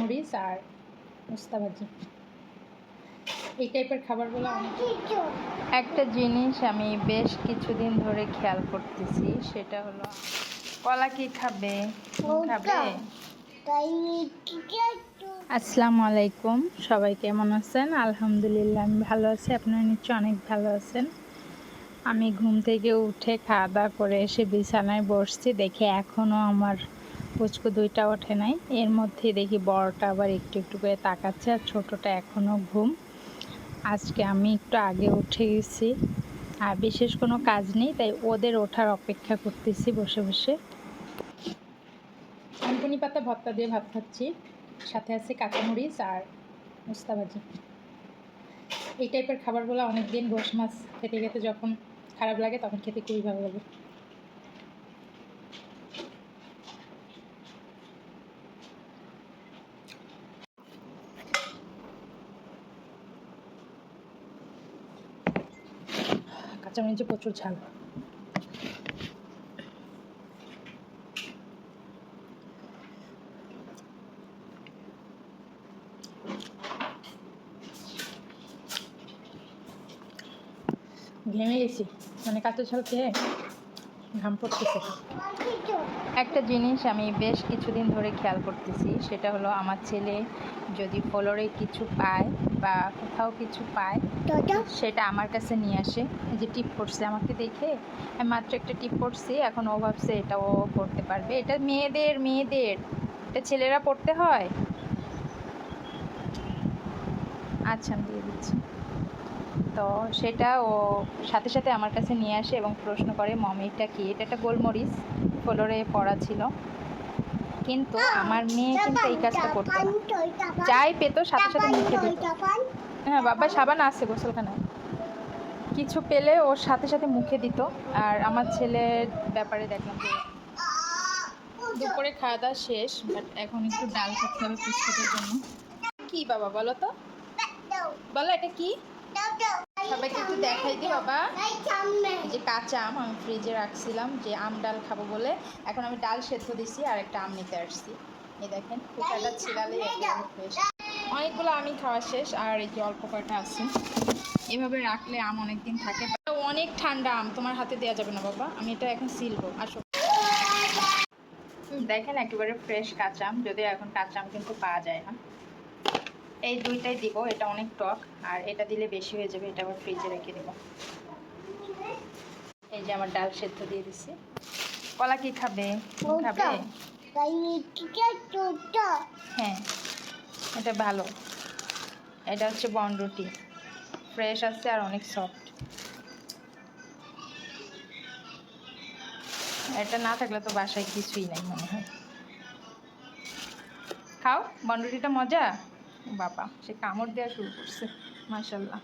কাঁচামরিচ আর মুস্তা ভাজি, এই টাইপের খাবারগুলো অনেক। একটা জিনিস আমি বেশ কিছুদিন ধরে খেয়াল করতেছি, সেটা হলো কলা কি খাবে খাবে। আসসালামু আলাইকুম, সবাই কেমন আছেন? আলহামদুলিল্লাহ আমি ভালো আছি, আপনারা নিশ্চয়ই অনেক ভালো আছেন। আমি ঘুম থেকে উঠে খাওয়া দাওয়া করে এসে বিছানায় বসছি, দেখি এখনও আমার পুচকু দুইটা ওঠে নাই। এর মধ্যে দেখি বড়টা আবার একটু একটু করে তাকাচ্ছে আর ছোটোটা এখনও ঘুম। আজকে আমি একটু আগে উঠে গেছি আর বিশেষ কোনো কাজ নেই, তাই ওদের ওঠার অপেক্ষা করতেছি বসে বসে। থানকুনি পাতা ভর্তা দিয়ে ভাত খাচ্ছি, সাথে আছে কাঁচামরিচ আর মুস্তা ভাজি। এই টাইপের খাবারগুলো অনেক দিন গোশ মাছ খেতে খেতে যখন খারাপ লাগে তখন খেতে খুবই ভালো লাগে। কাঁচামরিচে প্রচুর ঝাল। ঘেমে গেছি, মানে কাঁচা ঝাল খেয়ে ঘাম পড়তেছে। একটা জিনিস আমি বেশ কিছুদিন ধরে খেয়াল করতেছি, সেটা হলো আমার ছেলে যদি ফ্লোরে কিছু পায় বা কোথাও কিছু পায় সেটা আমার কাছে নিয়ে আসে। এই যে টিপ পড়ছে আমাকে দেখে, আমি মাত্র একটা টিপ পড়ছি, এখন ও ভাবছে এটা ও পড়তে পারবে। এটা মেয়েদের এটা ছেলেরা পড়তে হয়। আচ্ছা আমি দিয়ে দিচ্ছি। তো সেটা ও সাথে সাথে আমার কাছে নিয়ে আসে এবং প্রশ্ন করে, মমি এটা কি? এটা একটা গোলমরিচ, ফ্লোরে পড়া ছিল। কিন্তু আমার মেয়ে কিন্তু এই কাজটা করতো না, যাই পেতো সাথে সাথে মুখে দিত। হ্যাঁ বাবা, সাবান আছে গোসলখানায়। কিছু পেলে ওর সাথে সাথে মুখে দিত। আর আমার ছেলের ব্যাপারে দেখলাম যে দুপুরে খাওয়া দাওয়া শেষ, বাট এখন একটু ডাল খেতে হবে পুষ্টির জন্য। কি বাবা বলো তো, বলো এটা কি? সবাইকে একটু দেখাই দিই বাবা। এই যে কাঁচা আম আমি ফ্রিজে রাখছিলাম যে আম ডাল খাবো বলে, এখন আমি ডাল সেদ্ধ দিছি আর একটা আম নিতে আসছি। এই দেখেন কুকারটা ছিলালে অনেকগুলো আমি খাওয়া শেষ আর এই যে অল্প কয়টা আছে। এভাবে রাখলে আম অনেক দিন থাকে। অনেক ঠান্ডা আম, তোমার হাতে দেওয়া যাবে না বাবা, আমি এটা এখন সিলবো। আসো দেখেন একেবারে ফ্রেশ কাঁচা আম, যদিও এখন কাঁচা আম কিন্তু পাওয়া যায় না। এই দুইটাই দিব, এটা অনেক টক আর এটা দিলে বেশি হয়ে যাবে, এটা আবার ফ্রিজে রেখে দেবো। এই যে আমার ডাল সেদ্ধ দিয়ে দিচ্ছি। কলা কি খাবে খাবে? হ্যাঁ এটা ভালো, এটা হচ্ছে বনরুটি, ফ্রেশ আছে আর অনেক সফট। এটা না থাকলে তো বাসায় কিছুই নাই মনে হয়। খাও, বনরুটিটা মজা। বাবা সে কামড় দেওয়া শুরু করছে, মাশাআল্লাহ।